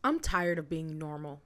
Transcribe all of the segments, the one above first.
I'm tired of being normal.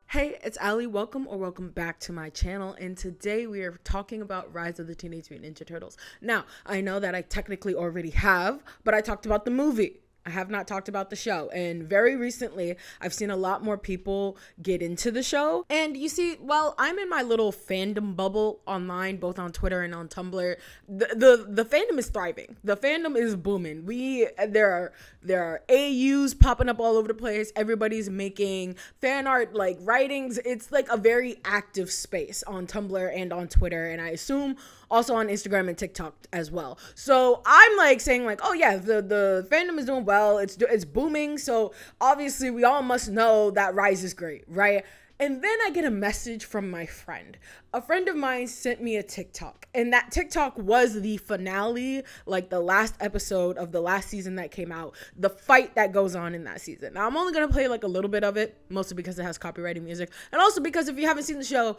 Hey, it's Allie. Welcome back to my channel. And today we are talking about Rise of the Teenage Mutant Ninja Turtles. Now, I know that I technically already have, but I talked about the movie. I have not talked about the show. And very recently, I've seen a lot more people get into the show. And you see, while I'm in my little fandom bubble online, both on Twitter and on Tumblr, the fandom is thriving. The fandom is booming. There are AUs popping up all over the place. Everybody's making fan art, like writings. It's like a very active space on Tumblr and on Twitter. And I assume also on Instagram and TikTok as well. So I'm like saying like, oh yeah, the fandom is doing well. It's booming. So obviously we all must know that Rise is great, right? And then I get a message from my friend. A friend of mine sent me a TikTok, and that TikTok was the finale, like the last episode of the last season that came out, the fight that goes on in that season. Now, I'm only going to play like a little bit of it, mostly because it has copyrighted music, and also because if you haven't seen the show,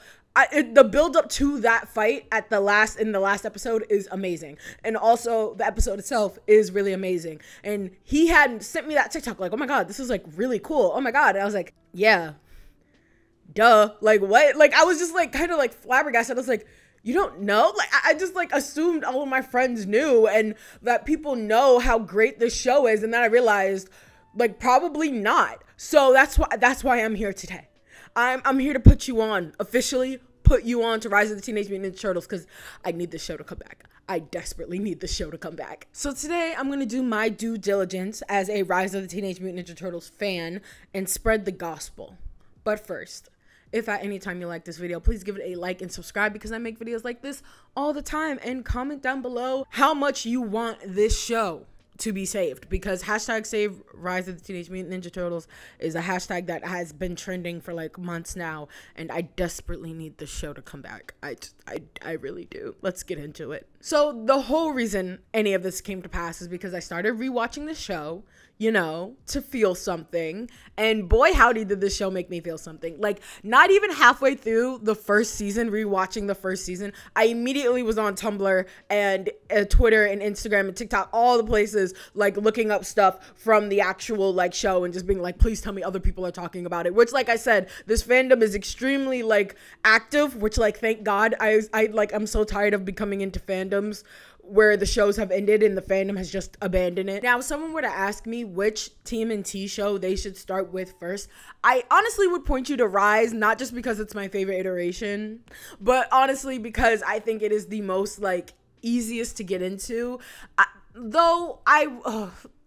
the build up to that fight in the last episode is amazing. And also the episode itself is really amazing. And he had sent me that TikTok like, oh my God, this is like really cool. Oh my God. And I was like, yeah. Duh, like what? Like I was just like kind of like flabbergasted. I was like, you don't know? Like I just like assumed all of my friends knew and that people know how great this show is, and then I realized like probably not. So that's why I'm here today. I'm here to put you on, officially put you on to Rise of the Teenage Mutant Ninja Turtles, because I need the show to come back. I desperately need the show to come back. So today I'm going to do my due diligence as a Rise of the Teenage Mutant Ninja Turtles fan and spread the gospel. But first, if at any time you like this video, please give it a like and subscribe, because I make videos like this all the time. And comment down below how much you want this show to be saved, because hashtag save Rise of the Teenage Mutant Ninja Turtles is a hashtag that has been trending for like months now, and I desperately need the show to come back. I really do. Let's get into it. So the whole reason any of this came to pass is because I started rewatching the show, you know, to feel something. And boy, howdy, did this show make me feel something. Like, not even halfway through the first season, rewatching the first season, I immediately was on Tumblr and Twitter and Instagram and TikTok, all the places, like looking up stuff from the actual like show and just being like, please tell me other people are talking about it. Which, like I said, this fandom is extremely like active, which like, thank God. I'm so tired of becoming into fandoms where the shows have ended and the fandom has just abandoned it. Now, if someone were to ask me which TMNT show they should start with first, I honestly would point you to Rise, not just because it's my favorite iteration, but honestly because I think it is the most like easiest to get into.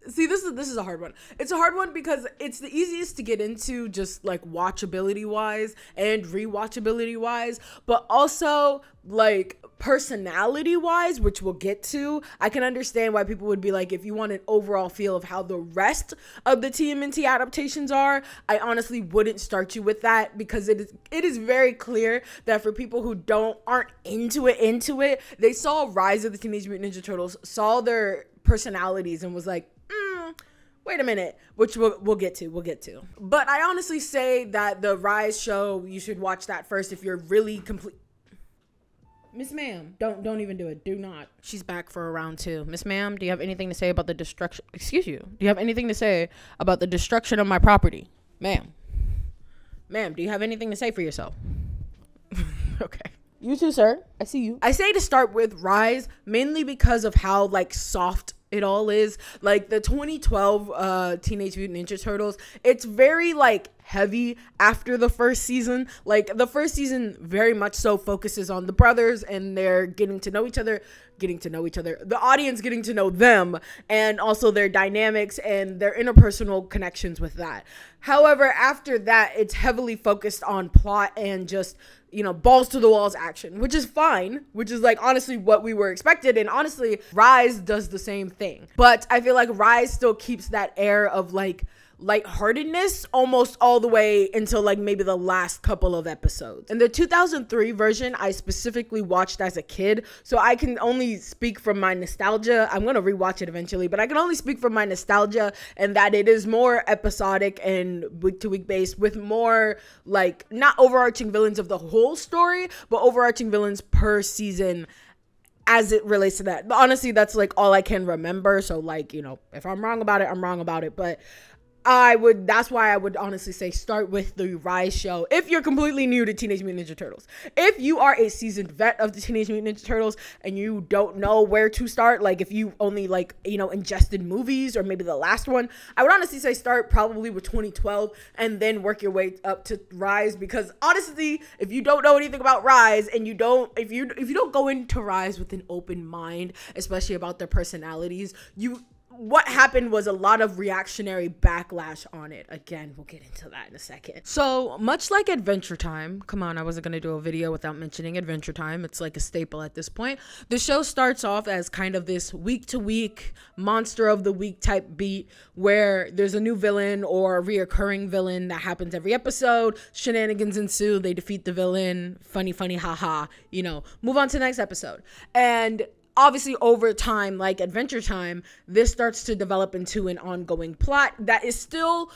See, this is a hard one. It's a hard one because it's the easiest to get into, just like watchability wise and rewatchability wise, but also like personality wise, which we'll get to. I can understand why people would be like, if you want an overall feel of how the rest of the TMNT adaptations are, I honestly wouldn't start you with that, because it is very clear that for people who aren't into it, they saw Rise of the Teenage Mutant Ninja Turtles, saw their personalities and was like, wait a minute, which we'll get to. But I honestly say that the Rise show, you should watch that first if you're really complete. Miss Ma'am, don't even do it. Do not. She's back for a round 2. Miss Ma'am, do you have anything to say about the destruction? Excuse you. Do you have anything to say about the destruction of my property? Ma'am, do you have anything to say for yourself? Okay. You too, sir. I see you. I say to start with Rise mainly because of how like soft it all is. Like the 2012 Teenage Mutant Ninja Turtles, it's very like heavy after the first season. Like the first season very much so focuses on the brothers and they're getting to know each other, the audience getting to know them, and also their dynamics and their interpersonal connections with that. However, after that, it's heavily focused on plot and just, you know, balls to the walls action, which is fine, which is like honestly what we were expected. And honestly, Rise does the same thing, but I feel like Rise still keeps that air of like lightheartedness almost all the way until like maybe the last couple of episodes. And the 2003 version I specifically watched as a kid, so I can only speak from my nostalgia. I'm gonna rewatch it eventually, but I can only speak from my nostalgia, and that it is more episodic and week to week based, with more like not overarching villains of the whole story, but overarching villains per season as it relates to that. But honestly, that's like all I can remember, so like, you know, if I'm wrong about it, I'm wrong about it. But that's why I would honestly say start with the Rise show if you're completely new to Teenage Mutant Ninja Turtles. If you are a seasoned vet of the Teenage Mutant Ninja Turtles and you don't know where to start, like if you only like, you know, ingested movies or maybe the last one, I would honestly say start probably with 2012 and then work your way up to Rise, because honestly, if you don't know anything about Rise and if you don't go into Rise with an open mind, especially about their personalities, what happened was a lot of reactionary backlash on it. Again, we'll get into that in a second. So much like Adventure Time, come on, I wasn't going to do a video without mentioning Adventure Time. It's like a staple at this point. The show starts off as kind of this week-to-week monster of the week type beat where there's a new villain or a reoccurring villain that happens every episode. Shenanigans ensue. They defeat the villain. Funny, haha. You know, move on to the next episode. And obviously, over time, like Adventure Time, this starts to develop into an ongoing plot that is still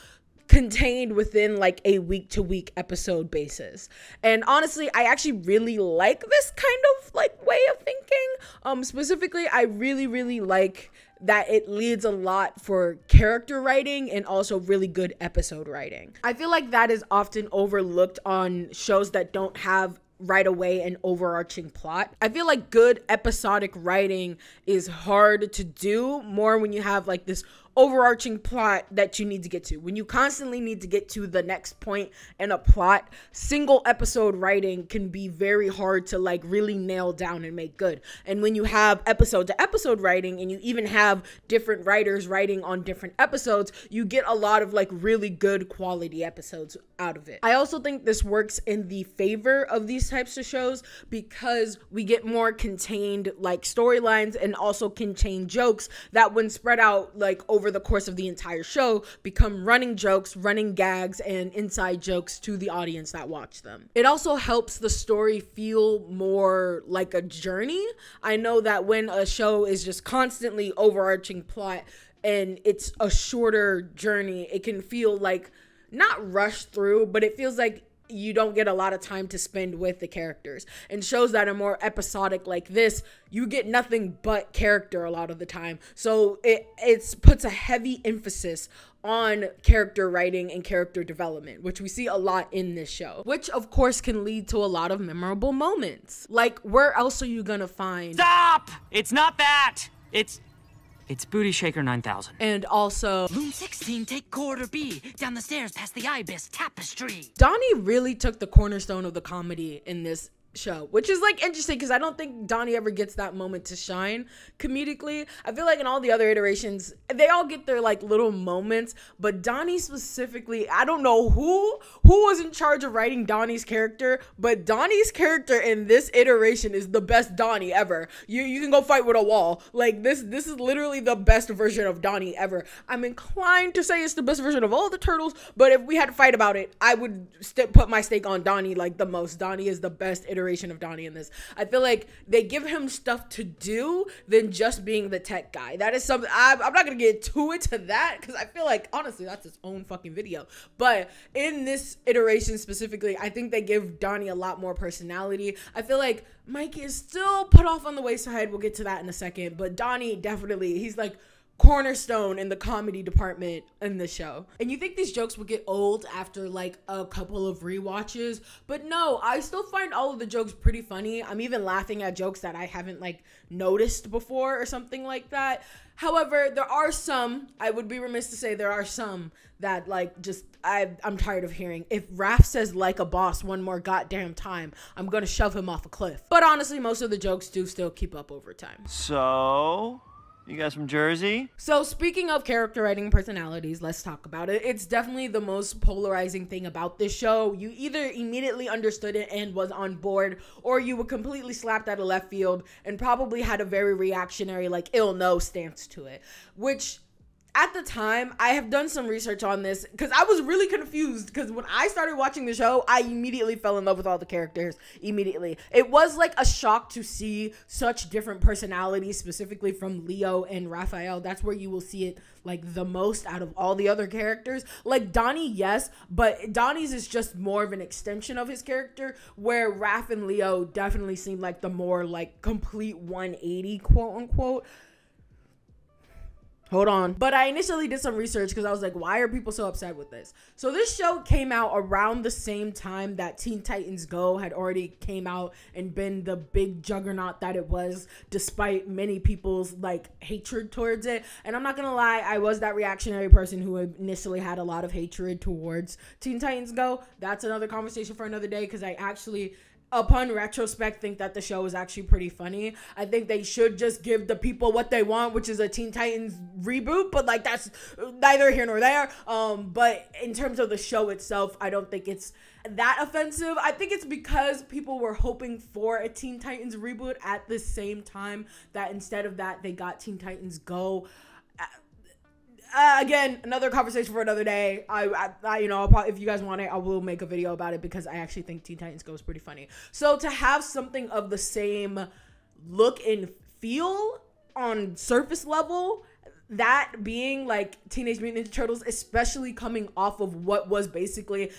contained within like a week-to-week episode basis. And honestly, I actually really like this kind of like way of thinking. Specifically, I really like that it leads a lot for character writing and also really good episode writing. I feel like that is often overlooked on shows that don't have right away an overarching plot. I feel like good episodic writing is hard to do more when you have like this overarching plot that you need to get to. When you constantly need to get to the next point in a plot, single episode writing can be very hard to like really nail down and make good. And when you have episode to episode writing and you even have different writers writing on different episodes, you get a lot of like really good quality episodes out of it. I also think this works in the favor of these types of shows because we get more contained like storylines and also contained jokes that when spread out like over the course of the entire show become running jokes, running gags, and inside jokes to the audience that watch them. It also helps the story feel more like a journey. I know that when a show is just constantly overarching plot and it's a shorter journey, it can feel like not rushed through, but it feels like you don't get a lot of time to spend with the characters. And shows that are more episodic like this, you get nothing but character a lot of the time. So it puts a heavy emphasis on character writing and character development, which we see a lot in this show, which of course can lead to a lot of memorable moments. Like, where else are you gonna find— Stop! It's not that! It's Booty Shaker 9000. And also, Room 16, take corridor B, down the stairs past the Ibis Tapestry. Donnie really took the cornerstone of the comedy in this show, which is like interesting because I don't think Donnie ever gets that moment to shine comedically. I feel like in all the other iterations, they all get their like little moments, but Donnie specifically, I don't know who was in charge of writing Donnie's character, but Donnie's character in this iteration is the best Donnie ever. You can go fight with a wall. Like this is literally the best version of Donnie ever. I'm inclined to say it's the best version of all the turtles, but if we had to fight about it, I would put my stake on Donnie like the most. Donnie is the best iteration of Donnie in this. I feel like they give him stuff to do than just being the tech guy. That is something I'm not gonna get too into that because I feel like honestly that's its own fucking video. But in this iteration specifically, I think they give Donnie a lot more personality. I feel like Mikey is still put off on the wayside. We'll get to that in a second, but Donnie definitely, he's like cornerstone in the comedy department in the show. And you think these jokes would get old after like a couple of rewatches, but no, I still find all of the jokes pretty funny. I'm even laughing at jokes that I haven't like noticed before or something like that. However, there are some, I would be remiss to say there are some that like just I'm tired of hearing. If Raph says like a boss one more goddamn time, I'm gonna shove him off a cliff. But honestly, most of the jokes do still keep up over time. So, you guys from Jersey? So speaking of character writing and personalities, let's talk about it. It's definitely the most polarizing thing about this show. You either immediately understood it and was on board, or you were completely slapped out of left field and probably had a very reactionary, like, ill no stance to it. Which, at the time, I have done some research on this because I was really confused because when I started watching the show, I immediately fell in love with all the characters immediately. It was like a shock to see such different personalities, specifically from Leo and Raphael. That's where you will see it like the most out of all the other characters. Like Donnie, yes, but Donnie's is just more of an extension of his character, where Raph and Leo definitely seem like the more like complete 180, quote unquote. Hold on. But I initially did some research because I was like, why are people so upset with this? So this show came out around the same time that Teen Titans Go had already came out and been the big juggernaut that it was, despite many people's like hatred towards it. And I'm not gonna lie, I was that reactionary person who initially had a lot of hatred towards Teen Titans Go. That's another conversation for another day, because I actually, upon retrospect, think that the show is actually pretty funny. I think they should just give the people what they want, which is a Teen Titans reboot, but like that's neither here nor there. But in terms of the show itself, I don't think it's that offensive. I think it's because people were hoping for a Teen Titans reboot at the same time that instead of that, they got Teen Titans Go. Again, another conversation for another day. I you know, if you guys want it, I will make a video about it, because I actually think Teen Titans Go is pretty funny. So to have something of the same look and feel on surface level, that being like Teenage Mutant Ninja Turtles, especially coming off of what was basically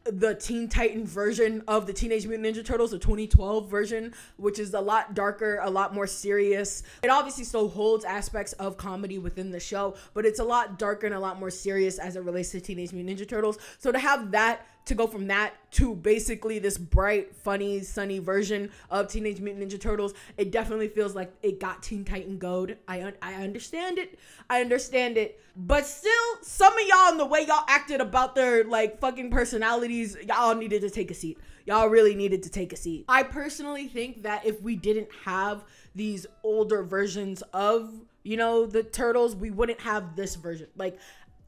the Teen Titan version of the Teenage Mutant Ninja Turtles, the 2012 version, which is a lot darker, a lot more serious. It obviously still holds aspects of comedy within the show, but it's a lot darker and a lot more serious as it relates to Teenage Mutant Ninja Turtles. So to have that, to go from that to basically this bright, funny, sunny version of Teenage Mutant Ninja Turtles, it definitely feels like it got Teen Titan Go'd. I understand it. I understand it. But still, some of y'all, in the way y'all acted about their like fucking personalities, y'all needed to take a seat. Y'all really needed to take a seat. I personally think that if we didn't have these older versions of, you know, the Turtles, we wouldn't have this version. Like,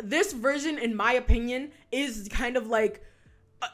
this version, in my opinion, is kind of like,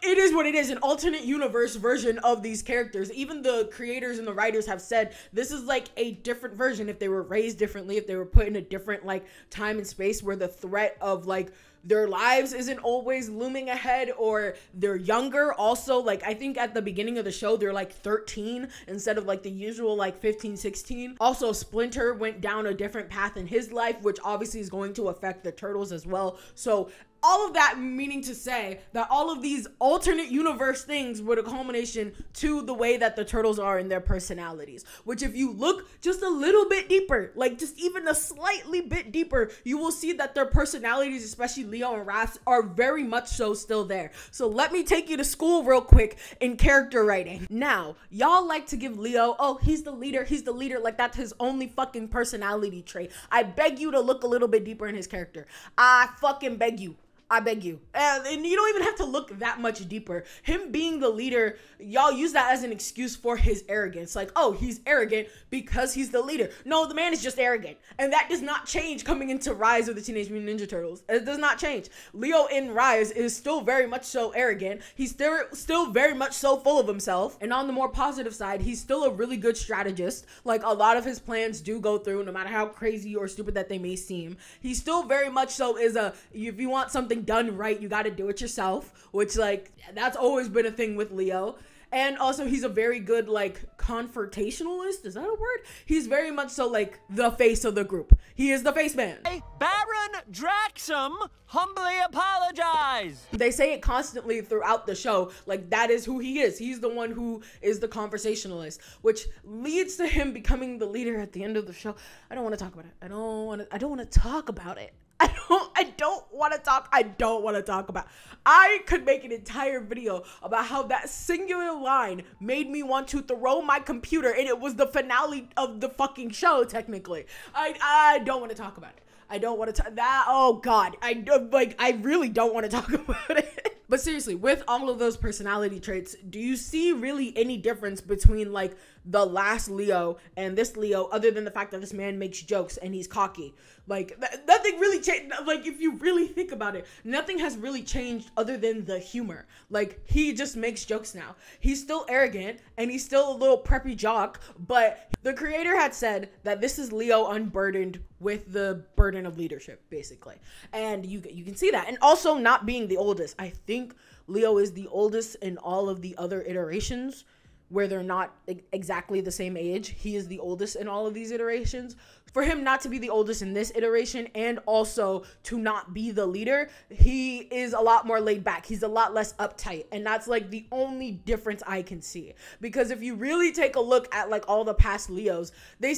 it is what it is, an alternate universe version of these characters. Even the creators and the writers have said this is like a different version. If they were raised differently, if they were put in a different like time and space where the threat of like their lives isn't always looming ahead, or they're younger. Also, like, I think at the beginning of the show, they're like 13 instead of like the usual like 15, 16. Also, Splinter went down a different path in his life, which obviously is going to affect the Turtles as well. So all of that meaning to say that all of these alternate universe things were the culmination to the way that the Turtles are in their personalities, which if you look just a little bit deeper, like just even a slightly bit deeper, you will see that their personalities, especially Leo and Raph's, are very much so still there. So let me take you to school real quick in character writing. Now, y'all like to give Leo, oh, he's the leader, like that's his only fucking personality trait. I beg you to look a little bit deeper in his character. I fucking beg you. I beg you. And you don't even have to look that much deeper. Him being the leader, y'all use that as an excuse for his arrogance. Like, oh, he's arrogant because he's the leader. No, the man is just arrogant. And that does not change coming into Rise of the Teenage Mutant Ninja Turtles. It does not change. Leo in Rise is still very much so arrogant. He's still very much so full of himself. And on the more positive side, he's still a really good strategist. Like, a lot of his plans do go through, no matter how crazy or stupid that they may seem. He still very much so is if you want something done right, you got to do it yourself, which like that's always been a thing with Leo. And also he's a very good like confrontationalist, is that a word? He's very much so like the face of the group. He is the face man. Baron Draxum humbly apologize. They say it constantly throughout the show, like that is who he is. He's the one who is the conversationalist, which leads to him becoming the leader at the end of the show. I don't want to talk about it. I don't want to talk about it. I don't want to talk about. I could make an entire video about how that singular line made me want to throw my computer, and it was the finale of the fucking show, technically. I don't want to talk about it. I don't want to talk that. Oh God. I really don't want to talk about it. But seriously, with all of those personality traits, do you see really any difference between like the last Leo and this Leo, other than the fact that this man makes jokes and he's cocky? Like nothing really changed. Like if you really think about it, nothing has really changed other than the humor. Like he just makes jokes now. He's still arrogant and he's still a little preppy jock, but the creator had said that this is Leo unburdened with the burden of leadership, basically. And you can see that. And also not being the oldest. I think Leo is the oldest in all of the other iterations where they're not exactly the same age. He is the oldest in all of these iterations. for him not to be the oldest in this iteration and also to not be the leader, he is a lot more laid back. He's a lot less uptight. And that's like the only difference I can see. Because if you really take a look at like all the past Leos, they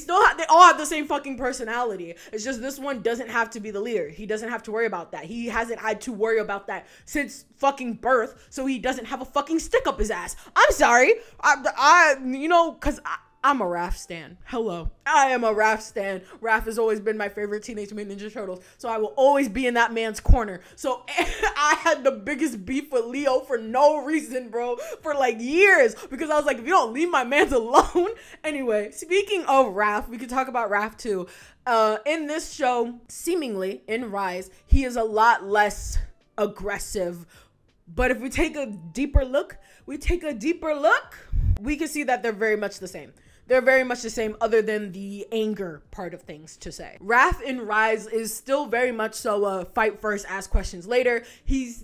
all have the same fucking personality. It's just this one doesn't have to be the leader. He doesn't have to worry about that. He hasn't had to worry about that since fucking birth, so he doesn't have a fucking stick up his ass. I'm sorry. Cause I'm a Raph stan. Hello. I am a Raph stan. Raph has always been my favorite Teenage Mutant Ninja Turtles, so I will always be in that man's corner. So I had the biggest beef with Leo for no reason, bro, for like years, because I was like, if you don't leave my mans alone. Anyway, speaking of Raph, we could talk about Raph too. In this show, seemingly in Rise, he is a lot less aggressive. But if we take a deeper look, we can see that they're very much the same. They're very much the same, other than the anger part of things to say. Raph in Rise is still very much so a fight first, ask questions later. He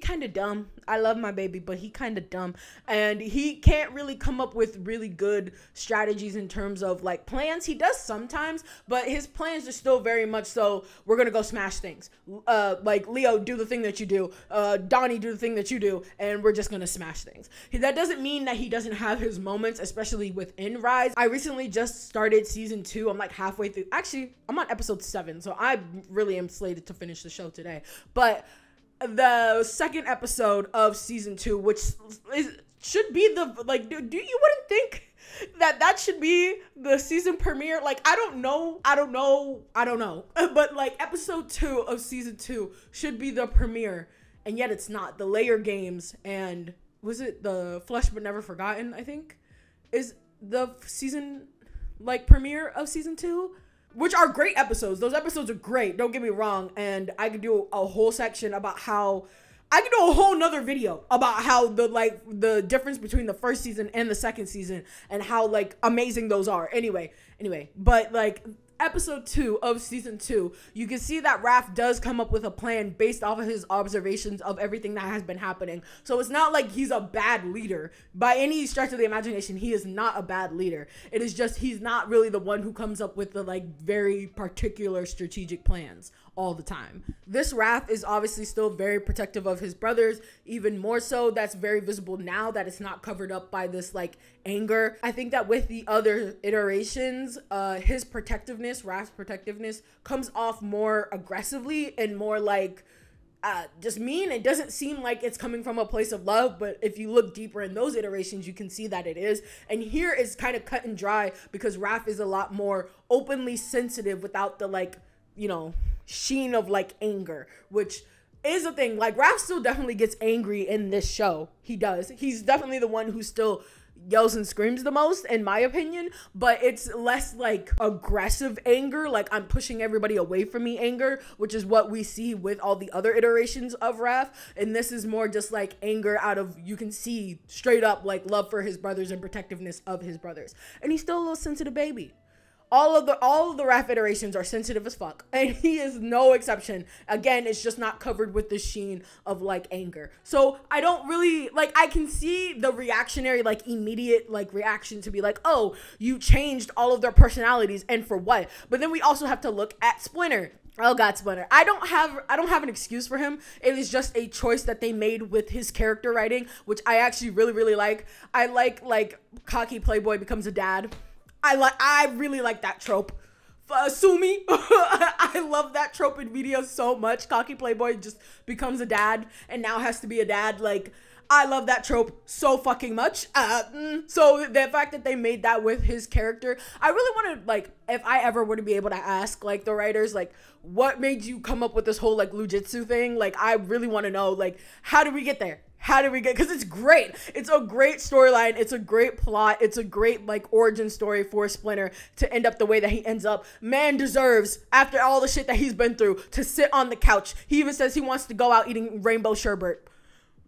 kind of dumb. I love my baby, but he kind of dumb. And he can't really come up with really good strategies in terms of like plans. He does sometimes, but his plans are still very much so, we're going to go smash things. Like Leo, do the thing that you do. Donnie, do the thing that you do. And we're just going to smash things. That doesn't mean that he doesn't have his moments, especially within Rise. I recently just started season 2. I'm like halfway through. Actually, I'm on episode 7, so I really am slated to finish the show today. But the second episode of season 2, which should be the, like, do you wouldn't think that should be the season premiere? Like, I don't know. But like episode 2 of season 2 should be the premiere, and yet it's not. The Layer Games and was it the Flesh But Never Forgotten, I think, is the season like premiere of season 2, which are great episodes. Those episodes are great, don't get me wrong, and I could do a whole section about how I could do a whole nother video about how the difference between the first season and the second season and how like amazing those are. Anyway, but like episode 2 of season 2, you can see that Raph does come up with a plan based off of his observations of everything that has been happening. So it's not like he's a bad leader by any stretch of the imagination. He is not a bad leader. It is just he's not really the one who comes up with the like very particular strategic plans all the time. This Raph is obviously still very protective of his brothers, even more so. That's very visible now that it's not covered up by this like anger. I think that with the other iterations, his protectiveness, Raph's protectiveness, comes off more aggressively and more like just mean. It doesn't seem like it's coming from a place of love, but if you look deeper in those iterations, you can see that it is. And here it's kind of cut and dry because Raph is a lot more openly sensitive without the like, sheen of like anger, which is a thing. Like Raph still definitely gets angry in this show. He does. He's definitely the one who still yells and screams the most, in my opinion, but it's less like aggressive anger, like I'm pushing everybody away from me anger, which is what we see with all the other iterations of Raph. And this is more just like anger out of, you can see straight up like love for his brothers and protectiveness of his brothers. And he's still a little sensitive baby. All of the Raph iterations are sensitive as fuck, and he is no exception. Again, it's just not covered with the sheen of like anger. So I don't really like, I can see the reactionary, like immediate like reaction to be like, oh, you changed all of their personalities, and for what? But then we also have to look at Splinter. Oh God, Splinter. I don't have an excuse for him. It is just a choice that they made with his character writing, which I actually really like. I like cocky playboy becomes a dad. I really like that trope. Sue me. I love that trope in videos so much. Cocky playboy just becomes a dad and now has to be a dad. Like, I love that trope so fucking much. So the fact that they made that with his character, I really want to, like, if I ever were to be able to ask, like, the writers, like, what made you come up with this whole, like, Lujitsu thing? Like, I really want to know, like, how did we get there? Because it's great. It's a great storyline. It's a great plot. It's a great like origin story for Splinter to end up the way that he ends up. Man deserves, after all the shit that he's been through, to sit on the couch. He even says he wants to go out eating rainbow sherbet.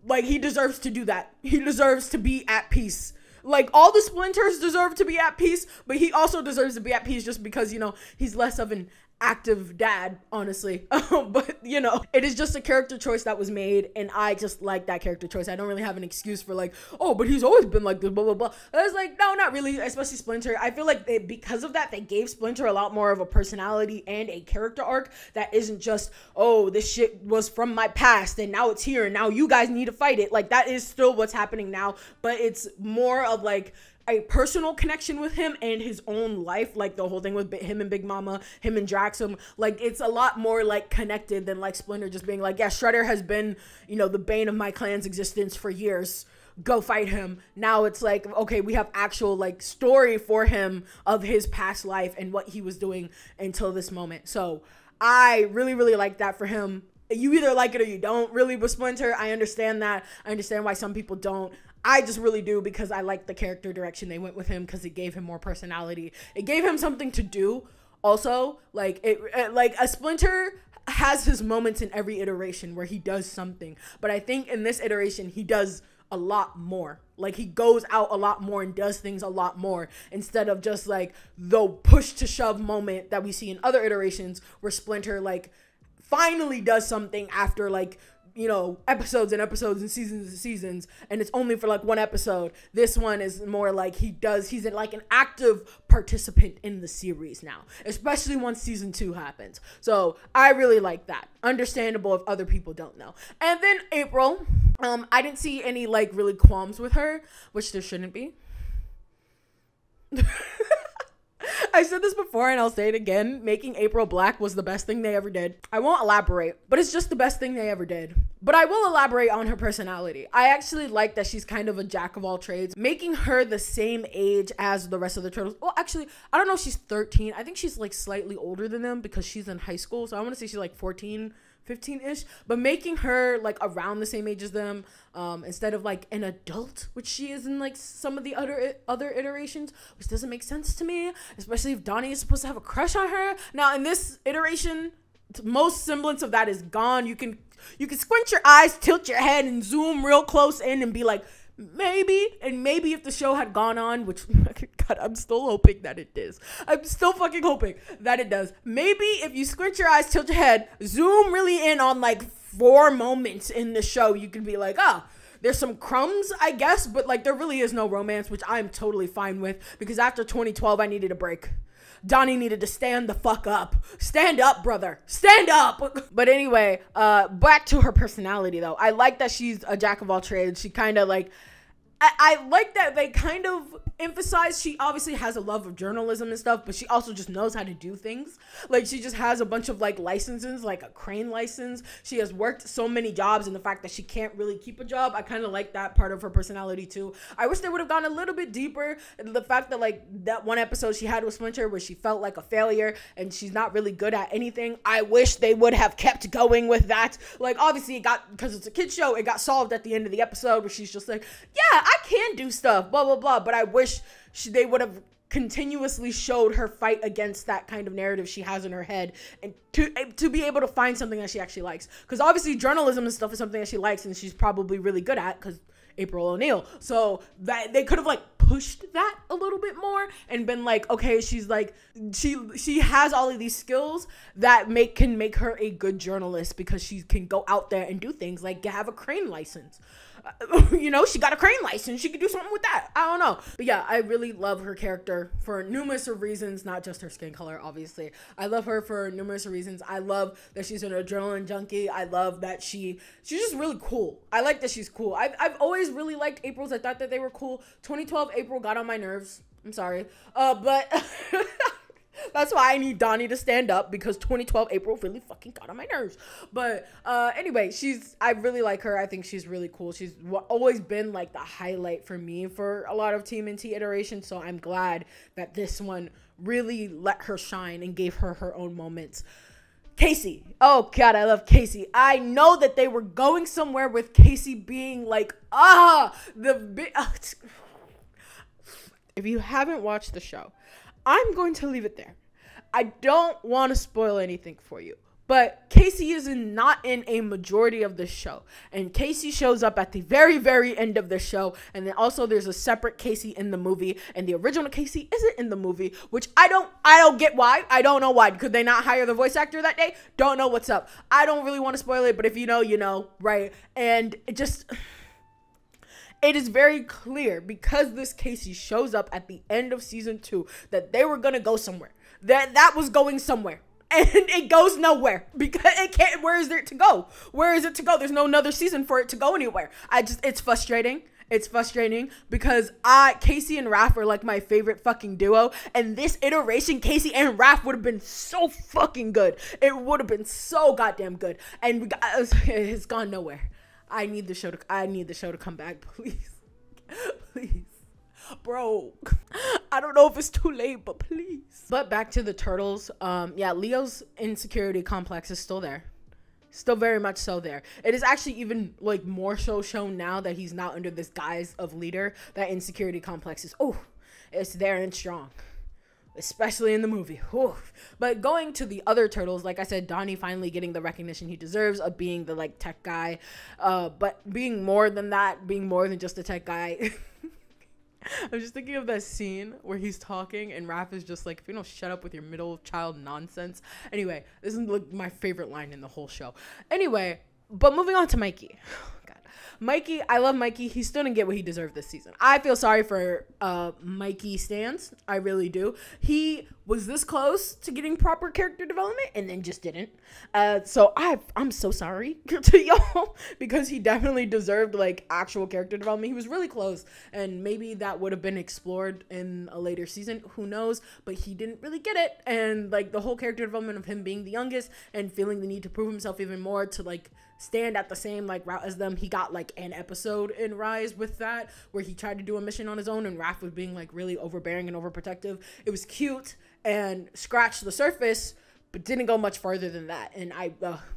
Like, he deserves to do that. He deserves to be at peace. Like, all the Splinters deserve to be at peace, but he also deserves to be at peace just because, he's less of an active dad, honestly. But you know, it is just a character choice that was made, and I just like that character choice. I don't really have an excuse for like, oh, but he's always been like this, blah blah blah. I was like, no, not really, especially Splinter. I feel like because of that, they gave Splinter a lot more of a personality and a character arc that isn't just, oh, this shit was from my past and now it's here and now you guys need to fight it. Like, that is still what's happening now, but it's more of like a personal connection with him and his own life, like the whole thing with him and Big Mama, him and Draxum. Like, it's a lot more like connected than like Splinter just being like, yeah, Shredder has been, you know, the bane of my clan's existence for years, go fight him. Now it's like, okay, we have actual like story for him of his past life and what he was doing until this moment. So I really, really like that for him. You either like it or you don't really with Splinter. I understand that. I understand why some people don't. I just really do, because I like the character direction they went with him, because it gave him more personality. It gave him something to do. Also, like like a Splinter has his moments in every iteration where he does something, but I think in this iteration he does a lot more. Like, he goes out a lot more and does things a lot more, instead of just like the push to shove moment that we see in other iterations where Splinter like finally does something after like, you know, episodes and episodes and seasons, and it's only for like one episode. This one is more like he's like an active participant in the series now, especially once season 2 happens. So I really like that. Understandable if other people don't know. And then April, I didn't see any like really qualms with her, which there shouldn't be. I said this before and I'll say it again. Making April black was the best thing they ever did. I won't elaborate, but it's just the best thing they ever did. But I will elaborate on her personality. I actually like that she's kind of a jack of all trades, making her the same age as the rest of the turtles. Well, actually, I don't know if she's 13. I think she's like slightly older than them because she's in high school. So I want to say she's like 14, 15-ish, but making her like around the same age as them, instead of like an adult, which she is in like some of the other iterations, which doesn't make sense to me, especially if Donnie is supposed to have a crush on her. Now in this iteration, most semblance of that is gone. You can squint your eyes, tilt your head, and zoom real close in and be like, maybe. And maybe if the show had gone on, which God, I'm still hoping that it does. I'm still fucking hoping that it does. Maybe if you squint your eyes, tilt your head, zoom really in on like 4 moments in the show, you can be like, oh, there's some crumbs, I guess, but like there really is no romance, which I'm totally fine with, because after 2012, I needed a break. Donnie needed to stand the fuck up. Stand up, brother. Stand up. But anyway, back to her personality, though. I like that she's a jack of all trades. She kind of like, I like that they kind of emphasize she obviously has a love of journalism and stuff, but she also just knows how to do things. Like, she just has a bunch of like licenses, like a crane license. She has worked so many jobs, and the fact that she can't really keep a job, I kind of like that part of her personality too. I wish they would have gone a little bit deeper. The fact that like that one episode she had with Splinter where she felt like a failure and she's not really good at anything, I wish they would have kept going with that. Like, obviously it got, because it's a kid's show, it got solved at the end of the episode where she's just like, yeah, I can do stuff, blah blah blah. But I wish they would have continuously showed her fight against that kind of narrative she has in her head, and to be able to find something that she actually likes, because obviously journalism and stuff is something that she likes and she's probably really good at, because April O'Neil. So that they could have like pushed that a little bit more and been like, okay, she's like, she has all of these skills that can make her a good journalist, because she can go out there and do things like have a crane license. You know, she got a crane license. She could do something with that. I don't know. But yeah, I really love her character for numerous of reasons, not just her skin color, obviously. I love her for numerous of reasons. I love that she's an adrenaline junkie. I love that she's just really cool. I like that she's cool. I've always really liked April's. I thought that they were cool. 2012 April got on my nerves. I'm sorry. But that's why I need Donnie to stand up, because 2012 April really fucking got on my nerves. But anyway, I really like her. I think she's really cool. She's always been like the highlight for me for a lot of TMNT iterations. So I'm glad that this one really let her shine and gave her her own moments. Casey. Oh God, I love Casey. I know that they were going somewhere with Casey being like, if you haven't watched the show, I'm going to leave it there. I don't want to spoil anything for you, but Casey is not in a majority of the show, and Casey shows up at the very, very end of the show. And then also there's a separate Casey in the movie, and the original Casey isn't in the movie, which I don't get why. I don't know why. Could they not hire the voice actor that day? Don't know what's up. I don't really want to spoil it, but if you know, you know, right? And it is very clear, because this Casey shows up at the end of season 2, that they were gonna go somewhere. That was going somewhere. And it goes nowhere, because it can't. Where is it to go? Where is it to go? There's no another season for it to go anywhere. It's frustrating. It's frustrating because Casey and Raph are like my favorite fucking duo. And this iteration, Casey and Raph would have been so fucking good. It would have been so goddamn good. And it's gone nowhere. I need the show to come back, please. Please. Bro, I don't know if it's too late, but please. But back to the turtles. Yeah, Leo's insecurity complex is still there. Still very much so there. It is actually even like more so shown now that he's not under this guise of leader. That insecurity complex is, it's there and strong. Especially in the movie. But going to the other turtles, like I said, Donnie finally getting the recognition he deserves of being the like tech guy. But being more than that, being more than just a tech guy. I'm just thinking of that scene where he's talking and Raph is just like, if you don't shut up with your middle child nonsense. Anyway, this is like my favorite line in the whole show. Anyway, but moving on to Mikey. God. Mikey, I love Mikey. He still didn't get what he deserved this season. I feel sorry for Mikey stans. I really do. He was this close to getting proper character development and then just didn't. So I'm so sorry to y'all, because he definitely deserved like actual character development. He was really close, and maybe that would have been explored in a later season. Who knows? But he didn't really get it. And like the whole character development of him being the youngest and feeling the need to prove himself even more to like stand at the same like route as them. He got like an episode in Rise with that where he tried to do a mission on his own and Raph was being like really overbearing and overprotective. It was cute and scratched the surface, but didn't go much farther than that. And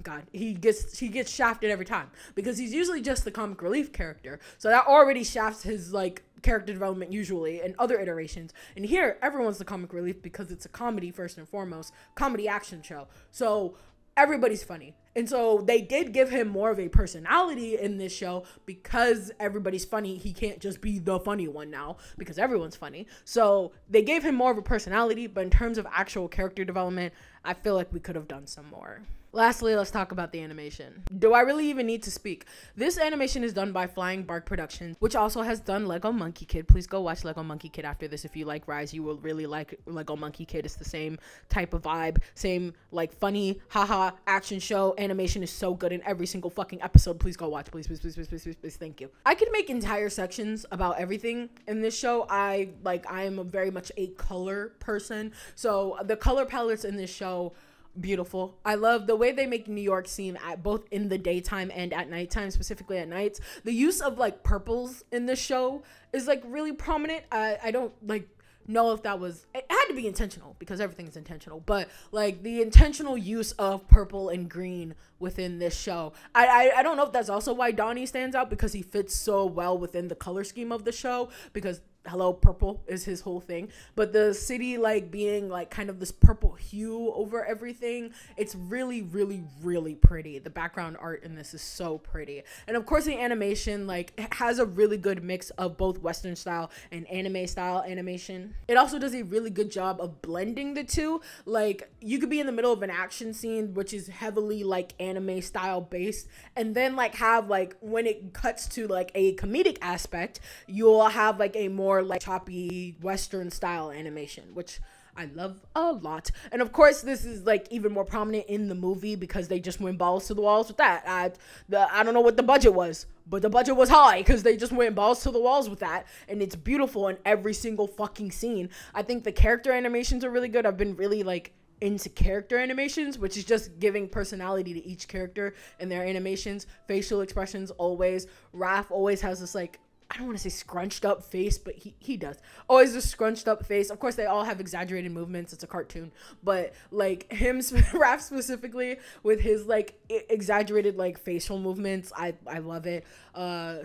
God, he gets shafted every time because he's usually just the comic relief character. So that already shafts his like character development usually in other iterations. And here, everyone's the comic relief because it's a comedy first and foremost, comedy action show. So everybody's funny. And so they did give him more of a personality in this show because everybody's funny. He can't just be the funny one now because everyone's funny. So they gave him more of a personality, but in terms of actual character development, I feel like we could have done some more. Lastly, let's talk about the animation. Do I really even need to speak? This animation is done by Flying Bark Productions, which also has done Lego Monkey Kid. Please go watch Lego Monkey Kid after this. If you like Rise, you will really like Lego Monkey Kid. It's the same type of vibe, same like funny, haha, action show. Animation is so good in every single fucking episode. Please go watch. Please, please, please, please, please, please, please. Thank you. I could make entire sections about everything in this show. I am very much a color person. So the color palettes in this show, beautiful. I love the way they make New York seem at both in the daytime and at nighttime, specifically at nights. The use of like purples in the show is like really prominent. I don't like know if that was, it had to be intentional because everything's intentional, but like the intentional use of purple and green within this show, I don't know if that's also why Donnie stands out, because he fits so well within the color scheme of the show, because hello, purple is his whole thing. But the city like being like kind of this purple hue over everything, it's really, really, really pretty. The background art in this is so pretty. And of course the animation like has a really good mix of both Western style and anime style animation. It also does a really good job of blending the two. Like you could be in the middle of an action scene which is heavily like anime style based, and then like have like when it cuts to like a comedic aspect, you'll have like a more like choppy Western style animation, which I love a lot. And of course this is like even more prominent in the movie because they just went balls to the walls with that. I don't know what the budget was, but the budget was high because they just went balls to the walls with that, and it's beautiful in every single fucking scene. I think the character animations are really good. I've been really like into character animations, which is just giving personality to each character in their animations. Facial expressions always. Raph always has this like, I don't want to say scrunched up face, but he does. Always a scrunched up face. Of course, they all have exaggerated movements. It's a cartoon. But, like, Raph specifically, with his, like, exaggerated, like, facial movements, I love it.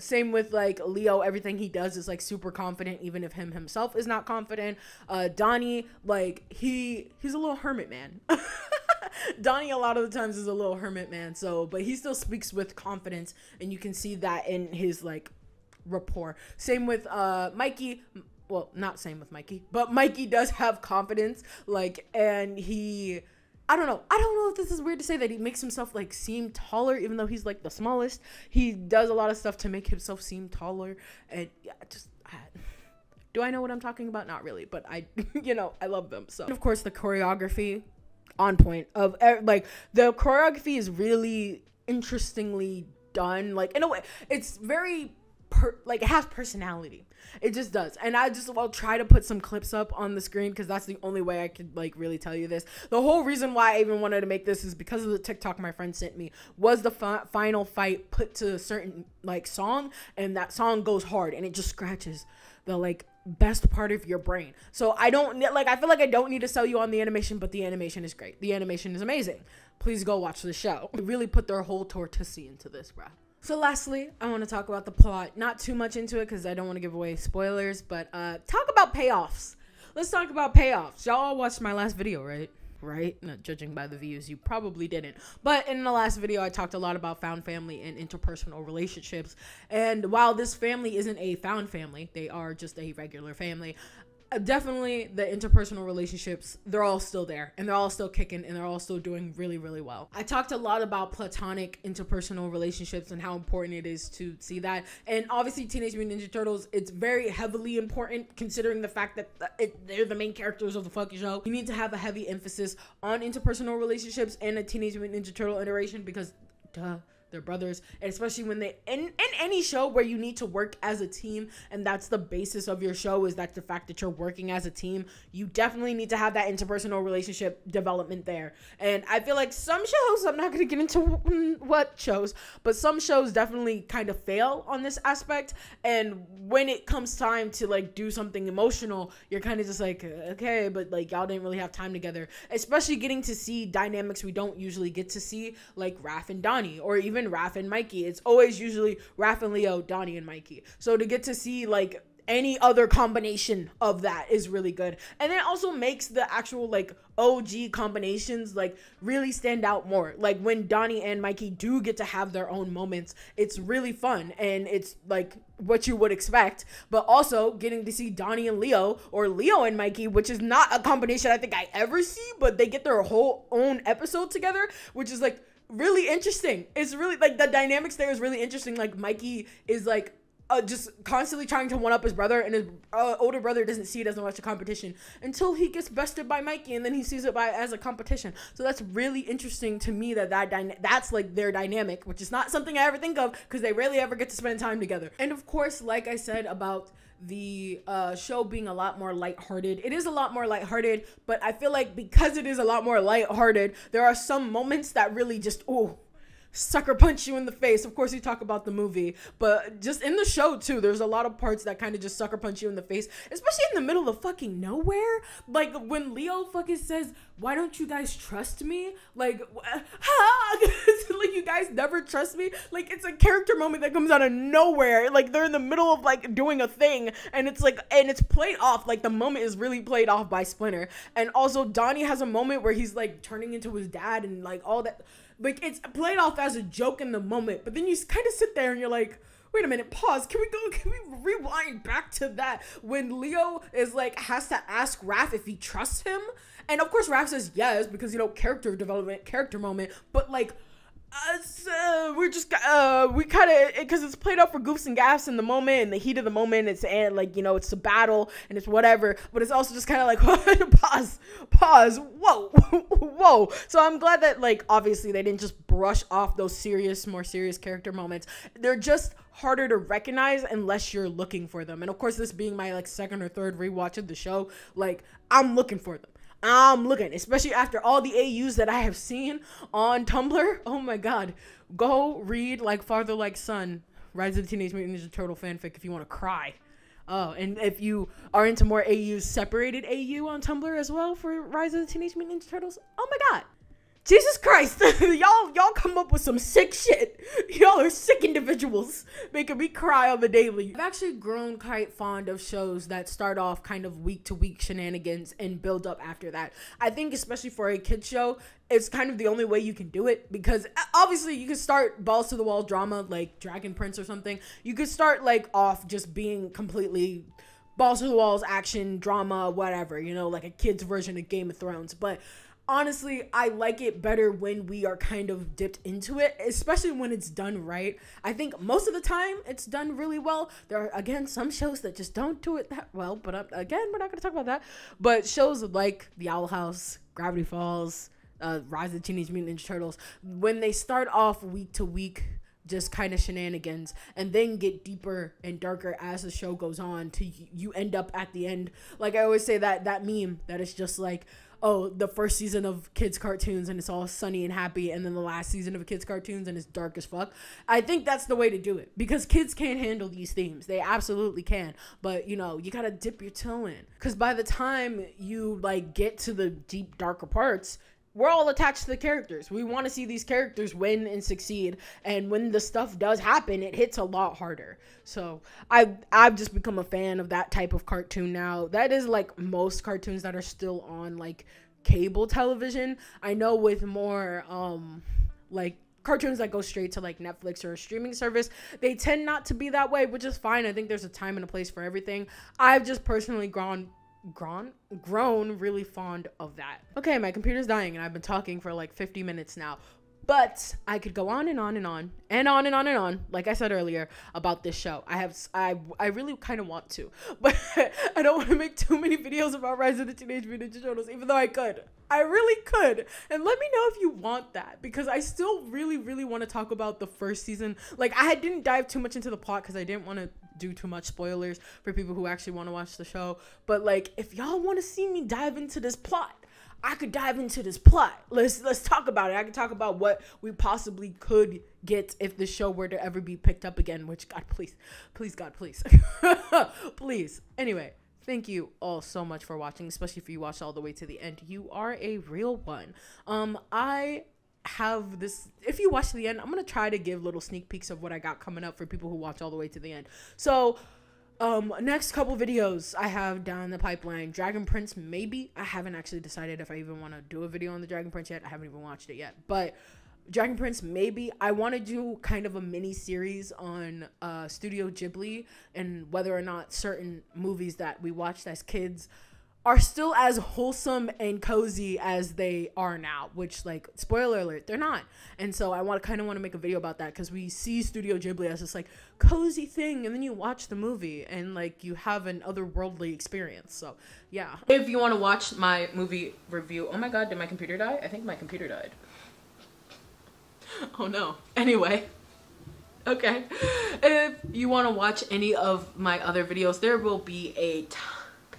Same with, like, Leo. Everything he does is, like, super confident, even if himself is not confident. Donnie, like, he's a little hermit man. Donnie a lot of the times is a little hermit man, so but he still speaks with confidence, and you can see that in his like rapport. Same with Mikey. Well, not same with Mikey, but Mikey does have confidence, like, and he, I don't know if this is weird to say, that he makes himself like seem taller even though he's like the smallest. He does a lot of stuff to make himself seem taller, and yeah, do I know what I'm talking about? Not really, but I I love them. So, and of course, the choreography on point. Of like, the choreography is really interestingly done. Like, in a way, it's very like, it has personality. It just does. And I'll try to put some clips up on the screen, because that's the only way I could like really tell you this. The whole reason why I even wanted to make this is because of the TikTok my friend sent me. Was the final fight put to a certain like song, and that song goes hard, and it just scratches the like best part of your brain. So I feel like I don't need to sell you on the animation, but the animation is great. The animation is amazing. Please go watch the show. They really put their whole tortoise into this, bruh. So lastly, I want to talk about the plot. Not too much into it because I don't want to give away spoilers, but talk about payoffs. Let's talk about payoffs. Y'all all watched my last video, right? Not judging by the views, you probably didn't. But in the last video, I talked a lot about found family and interpersonal relationships. And while this family isn't a found family, they are just a regular family. Definitely the interpersonal relationships, they're all still there, and they're all still kicking, and they're all still doing really, really well. I talked a lot about platonic interpersonal relationships and how important it is to see that. And obviously Teenage Mutant Ninja Turtles, it's very heavily important, considering the fact that they're the main characters of the fucking show. You need to have a heavy emphasis on interpersonal relationships and a Teenage Mutant Ninja Turtle iteration, because they're brothers. And especially when they in any show where you need to work as a team, and that's the basis of your show, is that the fact that you're working as a team, you definitely need to have that interpersonal relationship development there. And I feel like some shows, I'm not going to get into what shows, but some shows definitely kind of fail on this aspect. And when it comes time to like do something emotional, you're kind of just like, okay, but like y'all didn't really have time together. Especially getting to see dynamics we don't usually get to see, like Raph and Donnie, or even Raph and Mikey. It's always usually Raph and Leo, Donnie and Mikey. So to get to see like any other combination of that is really good. And then it also makes the actual like OG combinations like really stand out more. Like when Donnie and Mikey do get to have their own moments, it's really fun, and it's like what you would expect. But also getting to see Donnie and Leo, or Leo and Mikey, which is not a combination I think I ever see, but they get their whole own episode together, which is like really interesting. It's really like the dynamics there is really interesting. Like Mikey is like just constantly trying to one up his brother, and his older brother doesn't see it as much a competition until he gets bested by Mikey, and then he sees it as a competition. So that's really interesting to me, that's like their dynamic, which is not something I ever think of because they rarely ever get to spend time together. And of course, like I said about the show being a lot more lighthearted, it is a lot more lighthearted, but I feel like because it is a lot more lighthearted, there are some moments that really just sucker punch you in the face. Of course, we talk about the movie, but just in the show too, there's a lot of parts that kind of just sucker punch you in the face, especially in the middle of fucking nowhere. Like when Leo fucking says, "Why don't you guys trust me?" Like, like you guys never trust me. Like it's a character moment that comes out of nowhere. Like they're in the middle of like doing a thing, and it's like, and it's played off. Like the moment is really played off by Splinter. And also Donnie has a moment where he's like turning into his dad and like all that. Like, it's played off as a joke in the moment, but then you kind of sit there and you're like, wait a minute, pause. Can we rewind back to that when Leo is like, has to ask Raph if he trusts him? And of course, Raph says yes, because, character development, character moment, but like, we kind of, because it's played up for goofs and gaffs in the moment, in the heat of the moment. It's like, it's a battle and it's whatever, but it's also just kind of like pause, whoa. So I'm glad that like obviously they didn't just brush off those more serious character moments. They're just harder to recognize unless you're looking for them. And of course, this being my like second or third rewatch of the show, like I'm looking for them. I'm looking, especially after all the AUs that I have seen on Tumblr. Oh my god. Go read like Father Like Son, Rise of the Teenage Mutant Ninja Turtle fanfic if you want to cry. Oh, and if you are into more AUs, separated AU on Tumblr as well for Rise of the Teenage Mutant Ninja Turtles. Oh my god. Jesus Christ, y'all come up with some sick shit. Y'all are sick individuals, making me cry on the daily. I've actually grown quite fond of shows that start off kind of week to week shenanigans and build up after that. I think especially for a kid's show, it's kind of the only way you can do it, because obviously you could start balls to the wall drama like Dragon Prince or something. You could start like off just being completely balls to the walls, action, drama, whatever, you know, like a kid's version of Game of Thrones. But honestly, I like it better when we are kind of dipped into it, especially when it's done right. I think most of the time it's done really well. There are, again, some shows that just don't do it that well, but again, we're not going to talk about that. But shows like The Owl House, Gravity Falls, Rise of the Teenage Mutant Ninja Turtles, when they start off week to week, just kind of shenanigans, and then get deeper and darker as the show goes on, to you end up at the end. Like I always say, that meme that it's just like, oh, the first season of kids cartoons and it's all sunny and happy, and then the last season of kids cartoons and it's dark as fuck. I think that's the way to do it, because kids can't handle these themes. They absolutely can, but you know, you gotta dip your toe in, because by the time you like get to the deep darker parts, we're all attached to the characters. We want to see these characters win and succeed, and when the stuff does happen, it hits a lot harder. So I've just become a fan of that type of cartoon now. That is like most cartoons that are still on like cable television. I know with more like cartoons that go straight to like Netflix or a streaming service, they tend not to be that way, which is fine. I think there's a time and a place for everything. I've just personally grown really fond of that. Okay, my computer's dying and I've been talking for like 50 minutes now, but I could go on and on and on and on and on and on, like I said earlier, about this show. I really kind of want to, but I don't want to make too many videos about Rise of the Teenage Mutant Ninja Turtles, even though I really could. And let me know if you want that, because I still really want to talk about the first season. Like, I didn't dive too much into the plot because I didn't want to do too much spoilers for people who actually want to watch the show. But like, if y'all want to see me dive into this plot, I could dive into this plot. Let's talk about it. I could talk about what we possibly could get if the show were to ever be picked up again, which, God, please, God, please, please. Anyway, thank you all so much for watching, especially if you watched all the way to the end. You are a real one. I have this, if you watch to the end, I'm gonna try to give little sneak peeks of what I got coming up for people who watch all the way to the end. So next couple videos I have down the pipeline: Dragon Prince, maybe. I haven't actually decided if I even want to do a video on the Dragon Prince yet. I haven't even watched it yet, but Dragon Prince, maybe. I want to do kind of a mini series on Studio Ghibli and whether or not certain movies that we watched as kids are still as wholesome and cozy as they are now, which, like, spoiler alert, they're not. And so I kind of want to make a video about that, because we see Studio Ghibli as this like cozy thing, and then you watch the movie and like you have an otherworldly experience. So yeah, if you want to watch my movie review, oh my god, did my computer die? I think my computer died. Oh no. Anyway, okay, if you want to watch any of my other videos, there will be a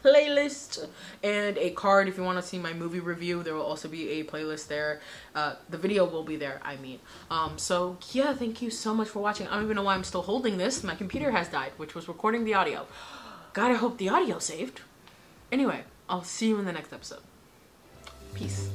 playlist and a card. If you want to see my movie review, there will also be a playlist there. The video will be there, I mean. So yeah, thank you so much for watching. I don't even know why I'm still holding this. My computer has died, which was recording the audio. God, I hope the audio saved. Anyway, I'll see you in the next episode. Peace.